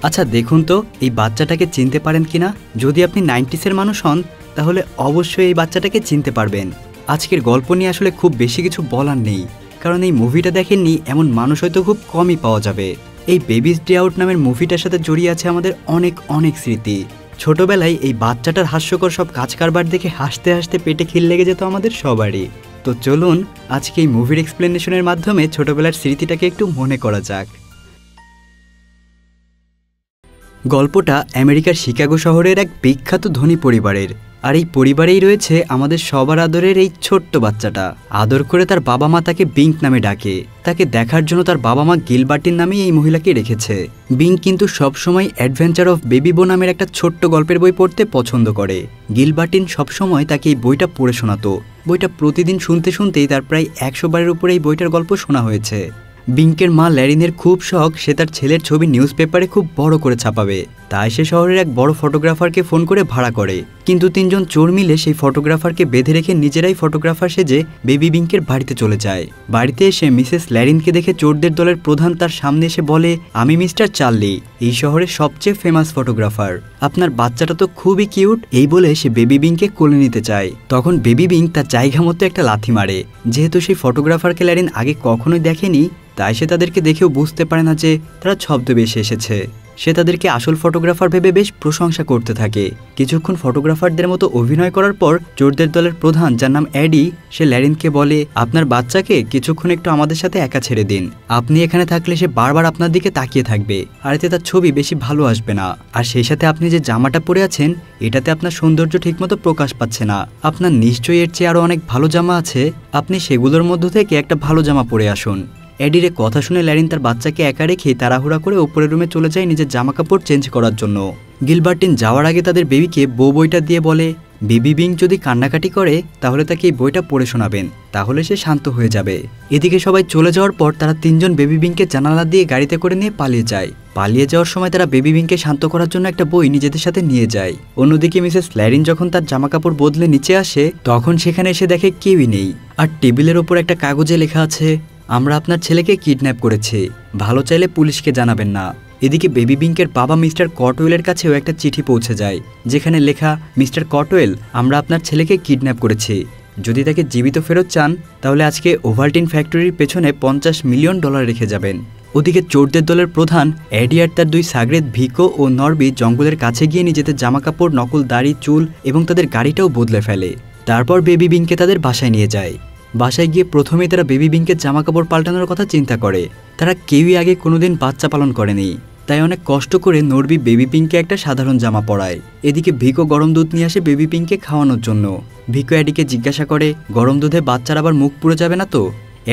আচ্ছা দেখুন তো এই বাচ্চাটাকে চিনতে পারেন কিনা। যদি আপনি 90s-এর মানুষ হন তাহলে অবশ্যই এই বাচ্চাটাকে চিনতে পারবেন। আজকের গল্প নিয়ে আসলে খুব বেশি কিছু বলার নেই, কারণ এই মুভিটা দেখেননি এমন মানুষ হয়তো খুব কমই পাওয়া যাবে। এই বেবিজ ডে আউট নামের মুভিটার সাথে জড়িয়ে আছে আমাদের অনেক অনেক স্মৃতি। ছোটবেলায় এই বাচ্চাটার হাস্যকর সব কাজ কারবার দেখে হাসতে হাসতে পেটে খিল লেগে যেত আমাদের সবারই। তো চলুন আজকে এই মুভির এক্সপ্লেনেশনের মাধ্যমে ছোটবেলার স্মৃতিটাকে একটু মনে করা যাক। গল্পটা আমেরিকার শিকাগো শহরের এক বিখ্যাত ধনী পরিবারের, আর এই পরিবারেই রয়েছে আমাদের সবার আদরের এই ছোট্ট বাচ্চাটা। আদর করে তার বাবা মা তাকে বিঙ্ক নামে ডাকে। তাকে দেখার জন্য তার বাবা মা গিলবার্টিন নামেই এই মহিলাকে রেখেছে। বিঙ্ক কিন্তু সবসময় অ্যাডভেঞ্চার অফ বেবি বো নামের একটা ছোট্ট গল্পের বই পড়তে পছন্দ করে। গিলবার্টিন সবসময় তাকে এই বইটা পড়ে শোনাতো। বইটা প্রতিদিন শুনতে শুনতেই তার প্রায় 100 বারের উপরে এই বইটার গল্প শোনা হয়েছে। বিঙ্কের মা ল্যারিনের খুব শখ সে তার ছেলের ছবি নিউজ পেপারে খুব বড় করে ছাপাবে, তাই সে শহরের এক বড় ফটোগ্রাফারকে ফোন করে ভাড়া করে। কিন্তু 3 জন চোর মিলে সেই ফটোগ্রাফারকে বেঁধে রেখে নিজেরাই ফটোগ্রাফার সেজে বেবি বিঙ্কের বাড়িতে চলে যায়। বাড়িতে এসে মিসেস ল্যারিনকে দেখে চোরদের দলের প্রধান তার সামনে এসে বলে, আমি মিস্টার চার্লি, এই শহরের সবচেয়ে ফেমাস ফটোগ্রাফার। আপনার বাচ্চাটা তো খুবই কিউট। এই বলে সে বেবি বিঙ্ককে কোলে নিতে চায়। তখন বেবি বিঙ্ক তার জায়গা মতো একটা লাথি মারে। যেহেতু সেই ফটোগ্রাফারকে ল্যারিন আগে কখনোই দেখেনি, তাই সে তাদেরকে দেখেও বুঝতে পারে না যে তারা ছদ্মবেশে এসেছে। সে তাদেরকে আসল ফটোগ্রাফার ভেবে বেশ প্রশংসা করতে থাকে। কিছুক্ষণ ফটোগ্রাফারদের মতো অভিনয় করার পর চোরদের দলের প্রধান, যার নাম এডি, সে ল্যারিনকে বলে, আপনার বাচ্চাকে কিছুক্ষণ একটু আমাদের সাথে একা ছেড়ে দিন। আপনি এখানে থাকলে সে বারবার আপনার দিকে তাকিয়ে থাকবে, আর এতে তার ছবি বেশি ভালো আসবে না। আর সেই সাথে আপনি যে জামাটা পরে আছেন এটাতে আপনার সৌন্দর্য ঠিকমতো প্রকাশ পাচ্ছে না। আপনার নিশ্চয়ই এর চেয়ে আরও অনেক ভালো জামা আছে, আপনি সেগুলোর মধ্য থেকে একটা ভালো জামা পরে আসুন। এডির কথা শুনে ল্যারিন তার বাচ্চাকে একা রেখে তাড়াহুড়া করে ওপরের রুমে চলে যায় নিজের জামা কাপড় চেঞ্জ করার জন্য। গিলবার্টিন যাওয়ার আগে তাদের বেবিকে বইটা দিয়ে বলে, বেবি বিঙ্ক যদি কান্নাকাটি করে তাহলে তাকে এই বইটা পড়ে শোনাবেন, তাহলে সে শান্ত হয়ে যাবে। এদিকে সবাই চলে যাওয়ার পর তারা 3 জন বেবি বিঙ্ককে জানালা দিয়ে গাড়িতে করে নিয়ে পালিয়ে যায়। পালিয়ে যাওয়ার সময় তারা বেবি বিঙ্ককে শান্ত করার জন্য একটা বই নিজেদের সাথে নিয়ে যায়। অন্যদিকে মিসেস ল্যারিন যখন তার জামাকাপড় বদলে নিচে আসে তখন সেখানে এসে দেখে কেউই নেই, আর টেবিলের ওপর একটা কাগজে লেখা আছে, আমরা আপনার ছেলেকে কিডন্যাপ করেছি, ভালো চাইলে পুলিশকে জানাবেন না। এদিকে বেবি বিঙ্কের বাবা মিস্টার কটওয়েলের কাছেও একটা চিঠি পৌঁছে যায়, যেখানে লেখা, মিস্টার কটওয়েল, আমরা আপনার ছেলেকে কিডন্যাপ করেছি। যদি তাকে জীবিত ফেরত চান তাহলে আজকে ওভালটিন ফ্যাক্টরির পেছনে $50 মিলিয়ন রেখে যাবেন। ওদিকে চোরদের দলের প্রধান এডি আর তার 2 সাগরেদ ভিকো ও নরবি জঙ্গলের কাছে গিয়ে নিজেদের জামাকাপড়, নকল দাড়ি, চুল এবং তাদের গাড়িটাও বদলে ফেলে। তারপর বেবি বিঙ্ককে তাদের বাসায় নিয়ে যায়। বাসায় গিয়ে প্রথমেই তারা বেবি বিঙ্কের জামাকাপড় পাল্টানোর কথা চিন্তা করে। তারা কেউই আগে কোনোদিন বাচ্চা পালন করেনি, তাই অনেক কষ্ট করে নরবি বেবি পিঙ্ককে একটা সাধারণ জামা পরায়। এদিকে ভিকো গরম দুধ নিয়ে আসে বেবি পিঙ্ককে খাওয়ানোর জন্য। ভিকো এডিকে জিজ্ঞাসা করে, গরম দুধে বাচ্চার আবার মুখ পুড়ে যাবে না তো?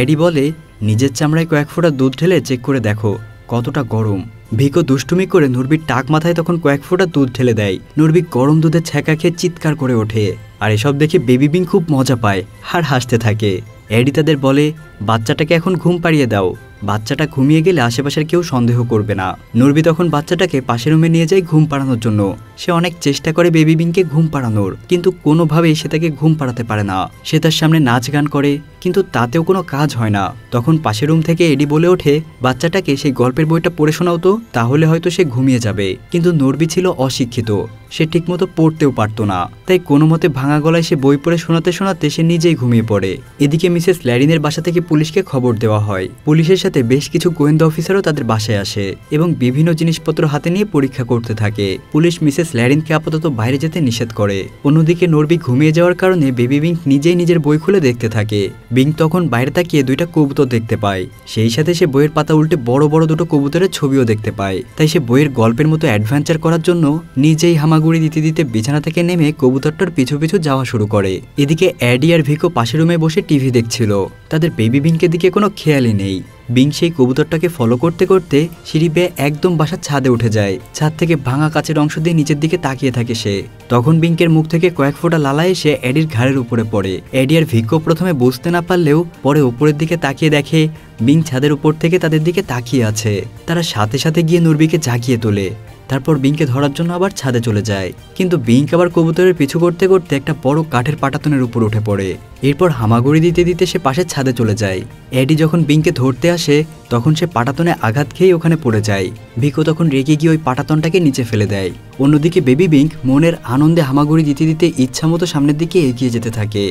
এডি বলে, নিজের চামড়ায় কয়েক ফোঁটা দুধ ঢেলে চেক করে দেখো কতটা গরম। ভিকো দুষ্টুমি করে নরবির টাক মাথায় তখন কয়েক ফোঁটা দুধ ঢেলে দেয়। নরবি গরম দুধের ছ্যাঁকা খেয়ে চিৎকার করে ওঠে, আর এসব দেখে বেবি বিঙ্ক খুব মজা পায় আর হাসতে থাকে। এডি তাদের বলে, বাচ্চাটাকে এখন ঘুম পাড়িয়ে দাও, বাচ্চাটা ঘুমিয়ে গেলে আশেপাশের কেউ সন্দেহ করবে না। নরবি তখন বাচ্চাটাকে পাশের রুমে নিয়ে যায় ঘুম পাড়ানোর জন্য। সে অনেক চেষ্টা করে বেবি বিঙ্ককে ঘুম পাড়ানোর, কিন্তু কোনোভাবেই সে তাকে ঘুম পাড়াতে পারে না। সে তার সামনে নাচ গান করে, কিন্তু তাতেও কোনো কাজ হয় না। তখন পাশের রুম থেকে এডি বলে ওঠে, বাচ্চাটাকে সেই গল্পের বইটা পড়ে শোনাও তো, তাহলে হয়তো সে ঘুমিয়ে যাবে। কিন্তু নরবি ছিল অশিক্ষিত, সে ঠিকমতো পড়তেও পারতো না, তাই কোনো মতে ভাঙা গলায় সে বই পড়ে শোনাতে শোনাতে সে নিজেই ঘুমিয়ে পড়ে। এদিকে মিসেস ল্যারিনের বাসা থেকে পুলিশকে খবর দেওয়া হয়। পুলিশের সাথে বেশ কিছু গোয়েন্দা অফিসারও তাদের বাসায় আসে এবং বিভিন্ন জিনিসপত্র হাতে নিয়ে পরীক্ষা করতে থাকে। পুলিশ মিসেস ল্যারিনকে আপাতত বাইরে যেতে নিষেধ করে। অন্যদিকে নরবি ঘুমিয়ে যাওয়ার কারণে বেবি বিঙ্ক নিজেই নিজের বই খুলে দেখতে থাকে। বিঙ্ক তখন বাইরে তাকিয়ে 2টা কবুতর দেখতে পায়। সেই সাথে সে বইয়ের পাতা উল্টে বড় বড় 2টো কবুতরের ছবিও দেখতে পায়। তাই সে বইয়ের গল্পের মতো অ্যাডভেঞ্চার করার জন্য নিজেই হামাগুড়ি দিতে দিতে বিছানা থেকে নেমে কবুতরটার পিছু পিছু যাওয়া শুরু করে। এদিকে এডি আর ভিকো পাশের রুমে বসে টিভি দেখছিল। তাদের বেবি বিঙ্কের দিকে কোনো খেয়ালই নেই। বিঙ্ক সেই কবুতরটাকে ফলো করতে করতে সিঁড়ি বেয়ে একদম বাসার ছাদে উঠে যায়। ছাদ থেকে ভাঙা কাচের অংশ দিয়ে নিচের দিকে তাকিয়ে থাকে সে। তখন বিঙ্কের মুখ থেকে কয়েক ফোঁটা লালা এসে এডির ঘাড়ের উপরে পড়ে। এডি আর ভিকো প্রথমে বুঝতে না পারলেও পরে উপরের দিকে তাকিয়ে দেখে বিঙ্ক ছাদের উপর থেকে তাদের দিকে তাকিয়ে আছে। তারা সাথে সাথে গিয়ে নরবিকে জাগিয়ে তোলে। তারপর বিংকে ধরার জন্য আবার ছাদে চলে যায়, কিন্তু বিংক আবার কবুতরের পিছু করতে করতে একটা বড় কাঠের পাটাতনের উপর উঠে পড়ে। এরপর হামাগুড়ি দিতে দিতে সে পাশের ছাদে চলে যায়। এডি যখন বিংকে ধরতে আসে তখন সে পাটাতনে আঘাত খেয়ে ওখানে পড়ে যায়। ভিকো তখন রেগে গিয়ে ওই পাটাতনটাকে নিচে ফেলে দেয়। অন্যদিকে বেবি বিংক মনের আনন্দে হামাগুড়ি দিতে দিতে ইচ্ছামতো সামনের দিকে এগিয়ে যেতে থাকে।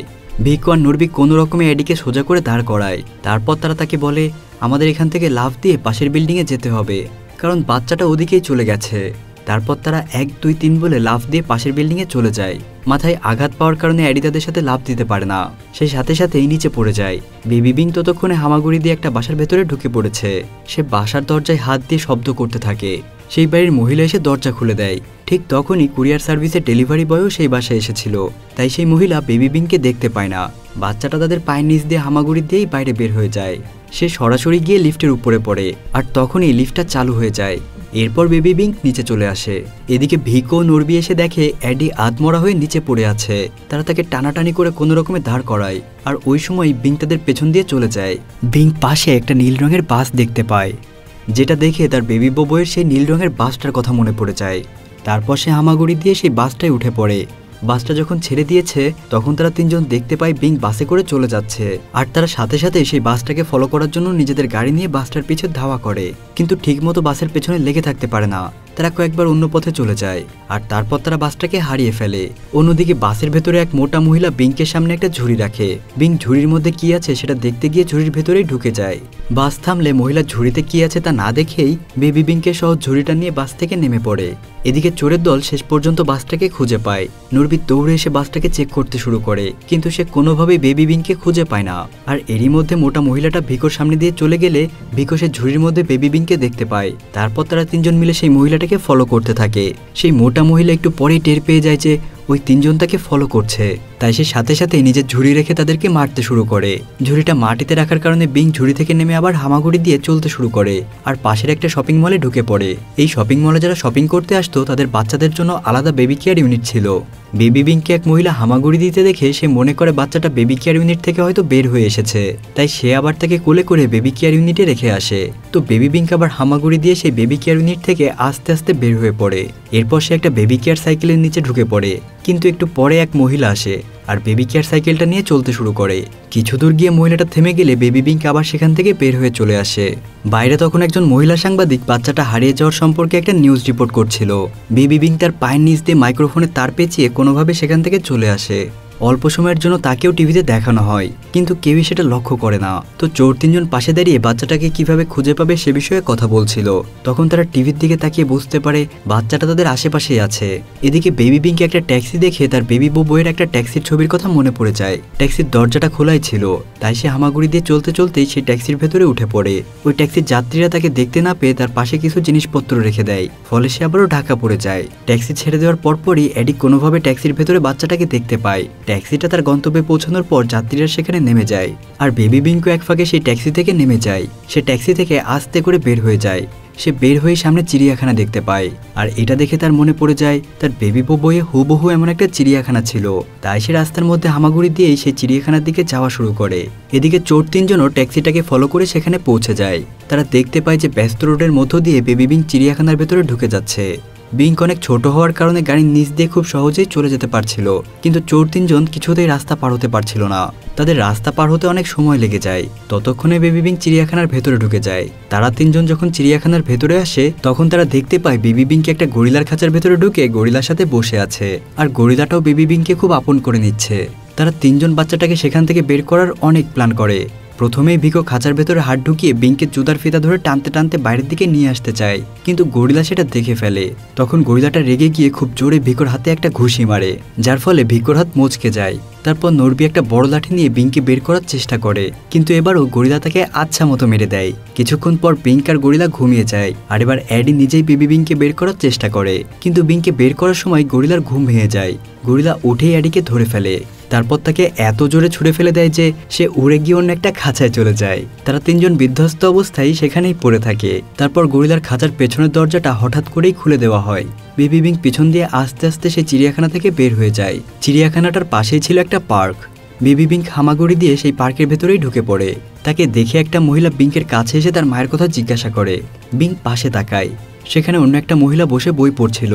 ভিকো আর নুরবি কোনো রকমে এডিকে সোজা করে দাঁড় করায়। তারপর তারা তাকে বলে, আমাদের এখান থেকে লাফ দিয়ে পাশের বিল্ডিংয়ে যেতে হবে, কারণ বাচ্চাটা ওদিকেই চলে গেছে। তারপর তারা 1 2 3 বলে লাফ দিয়ে পাশের বিল্ডিংয়ে চলে যায়। মাথায় আঘাত পাওয়ার কারণে এডি তাদের সাথে লাফ দিতে পারে না, সে সাথে সাথেই নিচে পড়ে যায়। বেবি বিং ততক্ষণে হামাগুড়ি দিয়ে একটা বাসার ভেতরে ঢুকে পড়েছে। সে বাসার দরজায় হাত দিয়ে শব্দ করতে থাকে। সেই বাড়ির মহিলা এসে দরজা খুলে দেয়। ঠিক তখনই কুরিয়ার সার্ভিসের ডেলিভারি বয়ও সেই বাসায় এসেছিল। তাই সেই মহিলা বেবি বিংকে দেখতে পায় না। বাচ্চাটা তাদের পায়ের নিচ দিয়ে হামাগুড়ি দিয়েই বাইরে বের হয়ে যায়। সে সরাসরি গিয়ে লিফটের উপরে পড়ে, আর তখনই লিফটটা চালু হয়ে যায়। এরপর বেবি বিংক নিচে চলে আসে। এদিকে ভিকো নুরবি এসে দেখে এডি আধমরা হয়ে নিচে পড়ে আছে। তারা তাকে টানাটানি করে কোনো রকমে দাঁড় করায়, আর ওই সময় বিংক তাদের পেছন দিয়ে চলে যায়। বিংক পাশে একটা নীল রঙের বাস দেখতে পায়, যেটা দেখে তার বেবি বউয়ের সেই নীল রঙের বাসটার কথা মনে পড়ে যায়। তারপর সে হামাগুড়ি দিয়ে সেই বাসটায় উঠে পড়ে। বাসটা যখন ছেড়ে দিয়েছে তখন তারা তিনজন দেখতে পায় বিংক বাসে করে চলে যাচ্ছে, আর তারা সাথে সাথে সেই বাসটাকে ফলো করার জন্য নিজেদের গাড়ি নিয়ে বাসটার পিছু ধাওয়া করে, কিন্তু ঠিকমতো বাসের পেছনে লেগে থাকতে পারে না। তারা কয়েকবার অন্য পথে চলে যায়, আর তারপর তারা বাসটাকে হারিয়ে ফেলে। অন্যদিকে বাসের ভেতরে এক মোটা মহিলা বিংকের সামনে একটা ঝুড়ি রাখে। বিংক ঝুড়ির মধ্যে কি আছে সেটা দেখতে গিয়ে ঝুড়ির ভেতরেই ঢুকে যায়। বাস থামলে মহিলা ঝুড়িতে কি আছে তা না দেখেই বেবি বিংকের সহ ঝুড়িটা নিয়ে বাস থেকে নেমে পড়ে। এদিকে চোরের দল শেষ পর্যন্ত বাসটাকে খুঁজে পায়। নুরবি দৌড়ে এসে বাসটাকে চেক করতে শুরু করে, কিন্তু সে কোনোভাবেই বেবি বিংকে খুঁজে পায় না। আর এরই মধ্যে মোটা মহিলাটা ভিকোর সামনে দিয়ে চলে গেলে ভিকো সে ঝুড়ির মধ্যে বেবি বিংকে দেখতে পায়। তারপর তারা তিনজন মিলে সেই মহিলাটাকে ফলো করতে থাকে। সেই মোটা মহিলা একটু পরেই টের পেয়ে যায় যে ওই তিনজন তাকে ফলো করছে, তাই সে সাথে সাথে নিজের ঝুড়ি রেখে তাদেরকে মারতে শুরু করে। ঝুড়িটা মাটিতে রাখার কারণে বিংক ঝুড়ি থেকে নেমে আবার হামাগুড়ি দিয়ে চলতে শুরু করে, আর পাশের একটা শপিং মলে ঢুকে পড়ে। এই শপিং মলে যারা শপিং করতে আসতো তাদের বাচ্চাদের জন্য আলাদা বেবি কেয়ার ইউনিট ছিল। বেবি বিংকে এক মহিলা হামাগুড়ি দিতে দেখে সে মনে করে বাচ্চাটা বেবি কেয়ার ইউনিট থেকে হয়তো বের হয়ে এসেছে, তাই সে আবার তাকে কোলে করে বেবি কেয়ার ইউনিটে রেখে আসে। তো বেবি বিংক আবার হামাগুড়ি দিয়ে সেই বেবি কেয়ার ইউনিট থেকে আস্তে আস্তে বের হয়ে পড়ে। এরপর সে একটা বেবি কেয়ার সাইকেলের নিচে ঢুকে পড়ে, কিন্তু একটু পরে এক মহিলা আসে আর বেবি কেয়ার সাইকেলটা নিয়ে চলতে শুরু করে। কিছু দূর গিয়ে মহিলাটা থেমে গেলে বেবি বিংক আবার সেখান থেকে বের হয়ে চলে আসে। বাইরে তখন একজন মহিলা সাংবাদিক বাচ্চাটা হারিয়ে যাওয়ার সম্পর্কে একটা নিউজ রিপোর্ট করছিল। বেবি বিংক তার পায়ের নিচ দিয়ে মাইক্রোফোনে তার পেঁচিয়ে কোনোভাবে সেখান থেকে চলে আসে। অল্প সময়ের জন্য তাকেও টিভিতে দেখানো হয়, কিন্তু কেউই সেটা লক্ষ্য করে না। তো চোর তিনজন পাশে দাঁড়িয়ে বাচ্চাটাকে কিভাবে খুঁজে পাবে সে বিষয়ে কথা বলছিল। তখন তারা টিভির দিকে তাকিয়ে বুঝতে পারে বাচ্চাটা তাদের আশেপাশেই আছে। এদিকে বেবি বিংকে একটা ট্যাক্সি দেখে তার বেবি বউয়ের একটা ট্যাক্সির ছবির কথা মনে পড়ে যায়। ট্যাক্সির দরজাটা খোলাই ছিল, তাই সে হামাগুড়ি দিয়ে চলতে চলতেই সেই ট্যাক্সির ভেতরে উঠে পড়ে। ওই ট্যাক্সির যাত্রীরা তাকে দেখতে না পেয়ে তার পাশে কিছু জিনিসপত্র রেখে দেয়, ফলে সে আবারও ঢাকা পড়ে যায়। ট্যাক্সি ছেড়ে দেওয়ার পরপরই এডি কোনোভাবে ট্যাক্সির ভেতরে বাচ্চাটাকে দেখতে পায়। ট্যাক্সিটা তার গন্তব্যে পৌঁছানোর পর যাত্রীরা সেখানে নেমে যায়, আর বেবি বিংকো এক ফাঁকে সেই ট্যাক্সি থেকে নেমে যায়। সে ট্যাক্সি থেকে আস্তে করে বের হয়ে যায়। সে বের হয়ে সামনে চিড়িয়াখানা দেখতে পায়, আর এটা দেখে তার মনে পড়ে যায় তার বেবি বউয়ে হুবহু এমন একটা চিড়িয়াখানা ছিল। তাই সে রাস্তার মধ্যে হামাগুড়ি দিয়েই সেই চিড়িয়াখানার দিকে যাওয়া শুরু করে। এদিকে চোর তিনজনও ট্যাক্সিটাকে ফলো করে সেখানে পৌঁছে যায়। তারা দেখতে পায় যে ব্যস্ত রোডের মধ্য দিয়ে বেবি বিংক চিড়িয়াখানার ভেতরে ঢুকে যাচ্ছে। বিংক অনেক ছোট হওয়ার কারণে গাড়ির নিচ দিয়ে খুব সহজেই চলে যেতে পারছিল, কিন্তু চোর তিনজন কিছুতেই রাস্তা পার হতে পারছিল না। তাদের রাস্তা পার হতে অনেক সময় লেগে যায়। ততক্ষণে বেবি বিংক চিড়িয়াখানার ভেতরে ঢুকে যায়। তারা তিনজন যখন চিড়িয়াখানার ভেতরে আসে তখন তারা দেখতে পায় বেবি বিংকে একটা গরিলার খাঁচার ভেতরে ঢুকে গরিলার সাথে বসে আছে, আর গরিলাটাও বেবি বিংকে খুব আপন করে নিচ্ছে। তারা তিনজন বাচ্চাটাকে সেখান থেকে বের করার অনেক প্ল্যান করে। প্রথমেই ভিকো খাঁচার ভেতরে হাত ঢুকিয়ে বিংকে জুতার ফিতা ধরে টানতে টানতে বাইরের দিকে নিয়ে আসতে চায়, কিন্তু গরিলা সেটা দেখে ফেলে। তখন গরিলাটা রেগে গিয়ে খুব জোরে ভিকোর হাতে একটা ঘুষি মারে, যার ফলে ভিকোর হাত মচকে যায়। তারপর নরবি একটা বড় লাঠি নিয়ে বিংকে বের করার চেষ্টা করে, কিন্তু এবারও গরিলা তাকে আচ্ছা মতো মেরে দেয়। কিছুক্ষণ পর বিংক আর গরিলা ঘুমিয়ে যায়, আর এবার অ্যাডি নিজেই বেবি বিংকে বের করার চেষ্টা করে, কিন্তু বিংকে বের করার সময় গরিলার ঘুম ভেঙে যায়। গরিলা উঠেই অ্যাডিকে ধরে ফেলে, তারপর তাকে এত জোরে ছুঁড়ে ফেলে দেয় যে সে উড়ে গিয়ে অন্য একটা খাঁচায় চলে যায়। তারা তিনজন বিধ্বস্ত অবস্থায় সেখানেই পড়ে থাকে। তারপর গরিলার খাঁচার পেছনের দরজাটা হঠাৎ করেই খুলে দেওয়া হয়। বেবি বিংক পিছন দিয়ে আস্তে আস্তে সেই চিড়িয়াখানা থেকে বের হয়ে যায়। চিড়িয়াখানাটার পাশেই ছিল একটা পার্ক। বেবি বিংক হামাগুড়ি দিয়ে সেই পার্কের ভেতরেই ঢুকে পড়ে। তাকে দেখে একটা মহিলা বিংকের কাছে এসে তার মায়ের কথা জিজ্ঞাসা করে। বিংক পাশে তাকায়। সেখানে অন্য একটা মহিলা বসে বই পড়ছিল।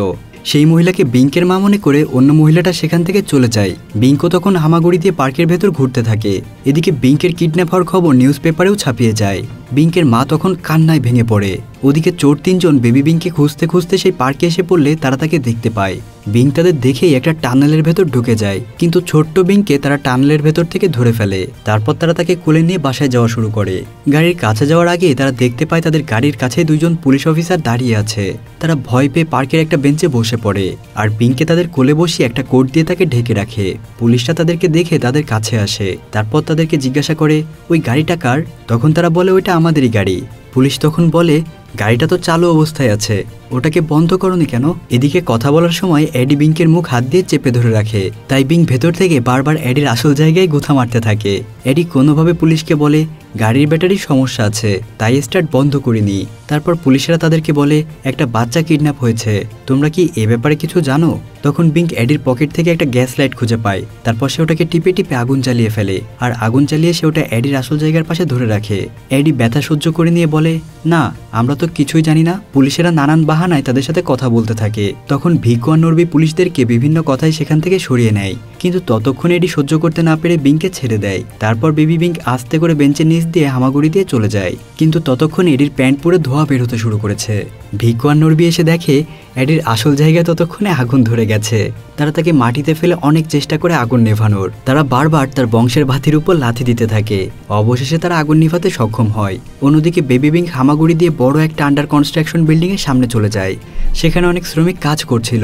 সেই মহিলাকে বিঙ্কের মা মনে করে অন্য মহিলাটা সেখান থেকে চলে যায়। বিঙ্কও তখন হামাগুড়ি দিয়ে পার্কের ভেতর ঘুরতে থাকে। এদিকে বিঙ্কের কিডন্যাপ হওয়ার খবর নিউজ পেপারেও ছাপিয়ে যায়। বিঙ্কের মা তখন কান্নায় ভেঙে পড়ে। ওদিকে চোর 3 জন বেবি বিঙ্ককে খুঁজতে খুঁজতে সেই পার্কে এসে পড়লে তারা তাকে দেখতে পায়। বিঙ্ক তাদের দেখেই একটা টানেলের ভেতর ঢুকে যায়, কিন্তু ছোট্ট বিঙ্ককে তারা টানেলের ভেতর থেকে ধরে ফেলে। তারপর তারা তাকে কোলে নিয়ে বাসায় যাওয়া শুরু করে। গাড়ির কাছে যাওয়ার আগে তারা দেখতে পায় তাদের গাড়ির কাছে 2 জন পুলিশ অফিসার দাঁড়িয়ে আছে। তারা ভয় পেয়ে পার্কের একটা বেঞ্চে বসে পড়ে আর বিঙ্ককে তাদের কোলে বসিয়ে একটা কোট দিয়ে তাকে ঢেকে রাখে। পুলিশরা তাদেরকে দেখে তাদের কাছে আসে। তারপর তাদেরকে জিজ্ঞাসা করে ওই গাড়িটা কার? তখন তারা বলে ওইটা আমাদেরই গাড়ি। পুলিশ তখন বলে গাড়িটা তো চালু অবস্থায় আছে, ওটাকে বন্ধ করনি কেন? এদিকে কথা বলার সময় এডি বিঙ্কের মুখ হাত দিয়ে চেপে ধরে রাখে। তাই বিঙ্ক ভেতর থেকে বারবার এডির আসল জায়গায় গোথা মারতে থাকে। এডি কোনোভাবে পুলিশকে বলে গাড়ির ব্যাটারির সমস্যা আছে, তাই স্টার্ট বন্ধ করিনি। তারপর পুলিশরা তাদেরকে বলে একটা বাচ্চা কিডন্যাপ হয়েছে, তোমরা কি এ ব্যাপারে কিছু জানো? তখন বিঙ্ক এডির পকেট থেকে একটা গ্যাস লাইট খুঁজে পায়। তারপর সে ওটাকে টিপে টিপে আগুন জ্বালিয়ে ফেলে আর আগুন জ্বালিয়ে সে ওটা এডির আসল জায়গার পাশে ধরে রাখে। এডি ব্যথা সহ্য করে নিয়ে বলে না, আমরা তো কিছুই জানি না। পুলিশেরা নানান বাহানায় তাদের সাথে কথা বলতে থাকে। তখন ভিকো আর নরবি পুলিশদেরকে বিভিন্ন কথায় সেখান থেকে সরিয়ে নেয়, কিন্তু ততক্ষণে এডি সহ্য করতে না পেরে বিঙ্ককে ছেড়ে দেয়। তারপর বেবি বিঙ্ক আস্তে করে বেঞ্চের নিচ দিয়ে হামাগুড়ি দিয়ে চলে যায়, কিন্তু ততক্ষণ এডির প্যান্ট পুরো ধোয়া বের হতে শুরু করেছে। ভিকো আর নরবি এসে দেখে এডির আসল জায়গায় ততক্ষণে আগুন ধরে গেছে। তারা তাকে মাটিতে ফেলে অনেক চেষ্টা করে আগুন নেভানোর। তারা বারবার তার বংশের ভাতির উপর লাথি দিতে থাকে। অবশেষে তারা আগুন নিভাতে সক্ষম হয়। অন্যদিকে বেবি বিঙ্ক হামাগুড়ি দিয়ে বড় একটা আন্ডার কনস্ট্রাকশন বিল্ডিং এর সামনে চলে যায়। সেখানে অনেক শ্রমিক কাজ করছিল।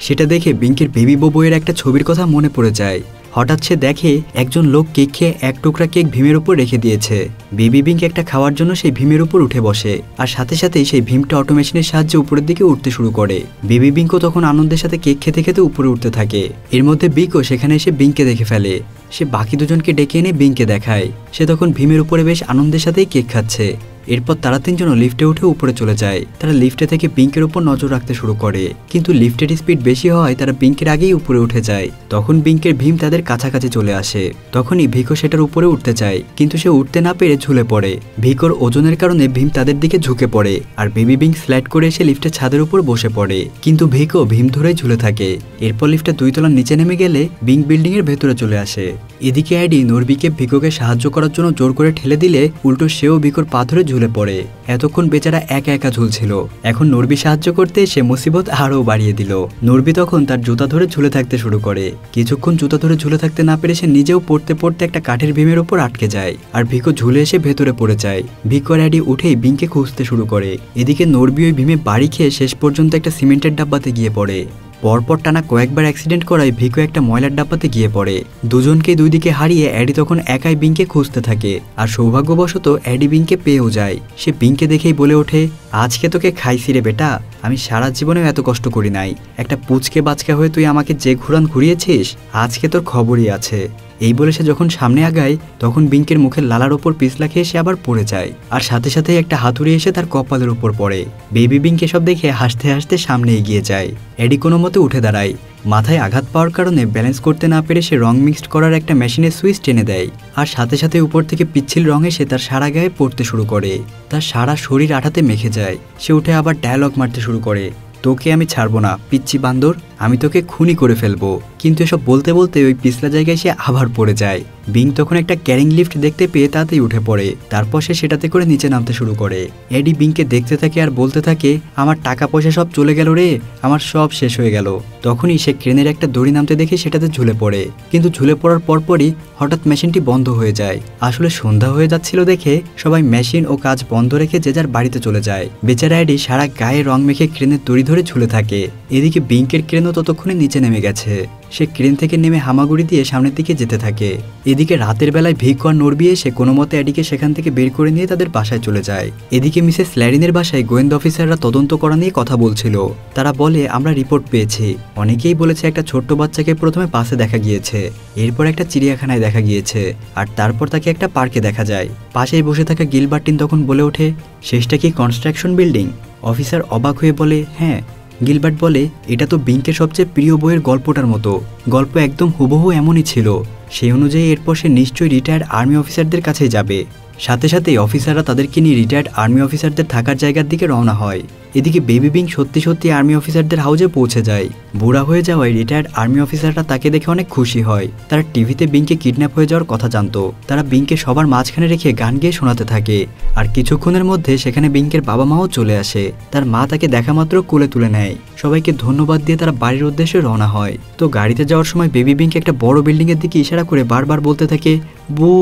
সেটা দেখে বিঙ্কের বেবি বউয়ের একটা ছবির কথা মনে পড়ে যায়। হঠাৎ সে দেখে একজন লোক কেক খেয়ে এক টুকরা কেক ভীমের উপর রেখে দিয়েছে। বেবি বিঙ্ক একটা খাওয়ার জন্য সেই ভীমের উপর উঠে বসে আর সাথে সাথেই সেই ভীমটা অটোমেশনের সাহায্যে উপরের দিকে উঠতে শুরু করে। বেবি বিঙ্কও তখন আনন্দের সাথে কেক খেতে খেতে উপরে উঠতে থাকে। এর মধ্যে বিকও সেখানে এসে বিঙ্ককে দেখে ফেলে। সে বাকি দুজনকে ডেকে এনে বিঙ্ককে দেখায়। সে তখন ভীমের উপরে বেশ আনন্দের সাথেই কেক খাচ্ছে। এরপর তারা 3 জন লিফটে উঠে উপরে চলে যায়। তারা লিফটে থেকে বিঙ্কের উপর নজর রাখতে শুরু করে, কিন্তু লিফটের স্পিড বেশি হওয়ায় তারা বিঙ্কের আগেই উপরে উঠে যায়। তখন বিঙ্কের ভীম তাদের কাছাকাছি চলে আসে। তখনই ভিকো সেটার উপরে উঠতে চায়, কিন্তু সে উঠতে না পেরে ঝুলে পড়ে। ভিকোর ওজনের কারণে ভীম তাদের দিকে ঝুঁকে পড়ে আর বেবি বিঙ্ক স্লাইড করে এসে লিফটের ছাদের উপর বসে পড়ে, কিন্তু ভিকো ভীম ধরেই ঝুলে থাকে। এরপর লিফটে 2 তলার নিচে নেমে গেলে বিঙ্ক বিল্ডিং এর ভেতরে চলে আসে। এদিকে এডি নরবিকে ভিকোকে সাহায্য করার জন্য জোর করে ঠেলে দিলে উল্টো সেও ভিকোর পা ধরে ঝুলে পড়ে। এতক্ষণ বেচারা একা একা ঝুলছিল। এখন নরবি সাহায্য করতে সে মুসিবত আরও বাড়িয়ে দিল। নরবি তখন তার জুতা ধরে ঝুলে থাকতে শুরু করে। কিছুক্ষণ জুতা ধরে ঝুলে থাকতে না পেরে সে নিজেও পড়তে পড়তে একটা কাঠের ভীমের উপর আটকে যায় আর ভিকো ঝুলে এসে ভেতরে পড়ে যায়। ভিকো আর এডি উঠেই বিঙ্ককে খুঁজতে শুরু করে। এদিকে নরবি ওই ভীমে বাড়ি খেয়ে শেষ পর্যন্ত একটা সিমেন্টের ডাব্বাতে গিয়ে পড়ে। পরপর টানা কয়েকবার অ্যাক্সিডেন্ট করায় ভিকো একটা ময়লার ডাব্বাতে গিয়ে পড়ে। দুজনকেই 2 দিকে হারিয়ে এডি তখন একাই বিঙ্ককে খুঁজতে থাকে আর সৌভাগ্যবশত এডি বিঙ্ককে পেয়েও যায়। সে বিঙ্ককে দেখেই বলে ওঠে আজকে তোকে খাইছি রে বেটা, আমি সারা জীবনেও এত কষ্ট করি নাই। একটা পুচকে বাচ্চা হয়ে তুই আমাকে যে ঘুরান ঘুরিয়েছিস, আজকে তোর খবরই আছে। এই বলে সে যখন সামনে আগায় তখন বিঙ্কের মুখের লালার ওপর পিছলা খেয়ে সে আবার পড়ে যায় আর সাথে সাথে একটা হাতুড়ি এসে তার কপালের উপর পড়ে। বেবি বিঙ্ক এসব দেখে হাসতে হাসতে সামনে এগিয়ে যায়। এডি কোনো মতে উঠে দাঁড়ায়। মাথায় আঘাত পাওয়ার কারণে ব্যালেন্স করতে না পেরে সে রং মিক্সড করার একটা মেশিনের সুইচ টেনে দেয় আর সাথে সাথে উপর থেকে পিচ্ছিল রঙে সে তার সারা গায়ে পড়তে শুরু করে। তার সারা শরীর আঠাতে মেখে যায়। সে উঠে আবার ডায়ালগ মারতে শুরু করে, তোকে আমি ছাড়বো না পিচ্চি বান্দর, আমি তোকে খুনি করে ফেলবো। কিন্তু এসব বলতে বলতে ওই পিছলা জায়গায় সে আবার পড়ে যায়। বিঙ্ক তখন একটা ক্যারিং লিফট দেখতে পেয়ে তাতেই উঠে পড়ে। তারপর সে সেটাতে করে নিচে নামতে শুরু করে। এডি বিঙ্ককে দেখতে থাকে আর বলতে থাকে আমার টাকা পয়সা সব চলে গেল রে, আমার সব শেষ হয়ে গেল। তখনই সে ক্রেনের একটা দড়ি নামতে দেখে সেটাতে ঝুলে পড়ে, কিন্তু ঝুলে পড়ার পরপরই হঠাৎ মেশিনটি বন্ধ হয়ে যায়। আসলে সন্ধ্যা হয়ে যাচ্ছিল দেখে সবাই মেশিন ও কাজ বন্ধ রেখে যে যার বাড়িতে চলে যায়। বেচারা এডি সারা গায়ে রং মেখে ক্রেনের দড়ি ধরে ঝুলে থাকে। এদিকে বিঙ্কের ক্রেনও ততক্ষণে নিচে নেমে গেছে। সে ক্রেন থেকে নেমে হামাগুড়ি দিয়ে সামনের দিকে যেতে থাকে। এদিকে রাতের বেলায় ভিকো আর নরবি এসে কোনো মতে এডিকে সেখান থেকে বের করে নিয়ে তাদের বাসায় চলে যায়। এদিকে মিসেস ল্যারিনের বাসায় গোয়েন্দা অফিসাররা তদন্ত করা নিয়ে কথা বলছিল। তারা বলে আমরা রিপোর্ট পেয়েছি। অনেকেই বলেছে একটা ছোট্ট বাচ্চাকে প্রথমে পাশে দেখা গিয়েছে, এরপর একটা চিড়িয়াখানায় দেখা গিয়েছে আর তারপর তাকে একটা পার্কে দেখা যায়। পাশেই বসে থাকা গিলবার্টিন তখন বলে ওঠে শেষটা কি কনস্ট্রাকশন বিল্ডিং? অফিসার অবাক হয়ে বলে হ্যাঁ। গিলবার্ট বলে এটা তো বিঙ্কের সবচেয়ে প্রিয় বইয়ের গল্পটার মতো, গল্প একদম হুবহু এমনই ছিল। সেই অনুযায়ী এরপর সে নিশ্চয়ই রিটায়ার্ড আর্মি অফিসারদের কাছে যাবে। সাথে সাথেই অফিসাররা তাদেরকে নিয়ে রিটায়ার্ড আর্মি অফিসারদের থাকার জায়গার দিকে রওনা হয়। এদিকে বেবি বিং সত্যি সত্যি আর্মি অফিসারদের হাউজে পৌঁছে যায়। বুড়া হয়ে যাওয়ায় রিটায়ার্ড আর্মি অফিসাররা তাকে দেখে অনেক খুশি হয়। তারা টিভিতে বিংকে কিডন্যাপ হয়ে যাওয়ার কথা জানতো। তারা বিংকে সবার মাঝখানে রেখে গান গেয়ে শোনাতে থাকে। আর কিছুক্ষণের মধ্যে সেখানে বিংকের বাবা মাও চলে আসে। তার মা তাকে দেখা মাত্র কোলে তুলে নেয়। সবাইকে ধন্যবাদ দিয়ে তারা বাড়ির উদ্দেশ্যে রওনা হয়। তো গাড়িতে যাওয়ার সময় বেবি বিংকে একটা বড় বিল্ডিং এর দিকে ইশারা করে বারবার বলতে থাকে বু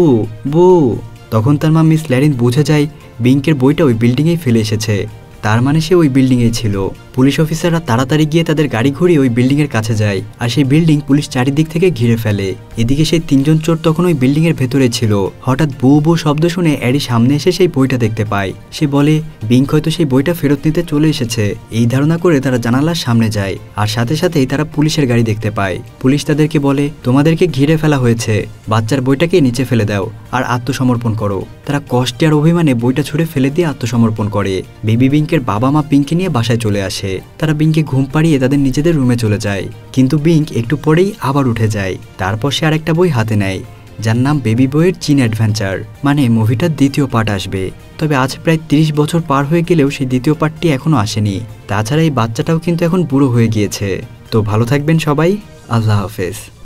বু। তখন তার মা মিস ল্যারিন বুঝে যায় বিংকের বইটা ওই বিল্ডিংয়েই ফেলে এসেছে। তার মানে সে ওই বিল্ডিংয়েই ছিল। পুলিশ অফিসাররা তাড়াতাড়ি গিয়ে তাদের গাড়ি ঘুরিয়ে ওই বিল্ডিংয়ের কাছে যায়। আর সেই বিল্ডিং পুলিশ চারিদিক থেকে ঘিরে ফেলে। এদিকে সেই তিনজন চোর তখন ওই বিল্ডিংয়ের ভেতরে ছিল। হঠাৎ বু বু শব্দ শুনে অ্যাডি সামনে এসে সেই বইটা দেখতে পায়। সে বলে বিংক হয়তো সেই বইটা ফেরত নিতে চলে এসেছে। এই ধারণা করে তারা জানালার সামনে যায়। আর সাথে সাথেই তারা পুলিশের গাড়ি দেখতে পায়। পুলিশ তাদেরকে বলে তোমাদেরকে ঘিরে ফেলা হয়েছে, বাচ্চার বইটাকে নিচে ফেলে দাও আর আত্মসমর্পণ করো। তারা কষ্টে আর অভিমানে বইটা ছুঁড়ে ফেলে দিয়ে আত্মসমর্পণ করে। বেবি বিংকের বাবা মা বিংকে নিয়ে বাসায় চলে আসে। তারা বিংকে ঘুম পাড়িয়ে তাদের নিজেদের রুমে চলে যায়। কিন্তু বিংক একটু পরেই আবার উঠে যায়। তারপর সে আরেকটা বই হাতে নেয়, যার নাম বেবি বইয়ের চীন অ্যাডভেঞ্চার, মানে মুভিটার দ্বিতীয় পার্ট আসবে। তবে আজ প্রায় 30 বছর পার হয়ে গেলেও সেই দ্বিতীয় পার্টটি এখনো আসেনি। তাছাড়া এই বাচ্চাটাও কিন্তু এখন বুড়ো হয়ে গিয়েছে। তো ভালো থাকবেন সবাই, আল্লাহ হাফেজ।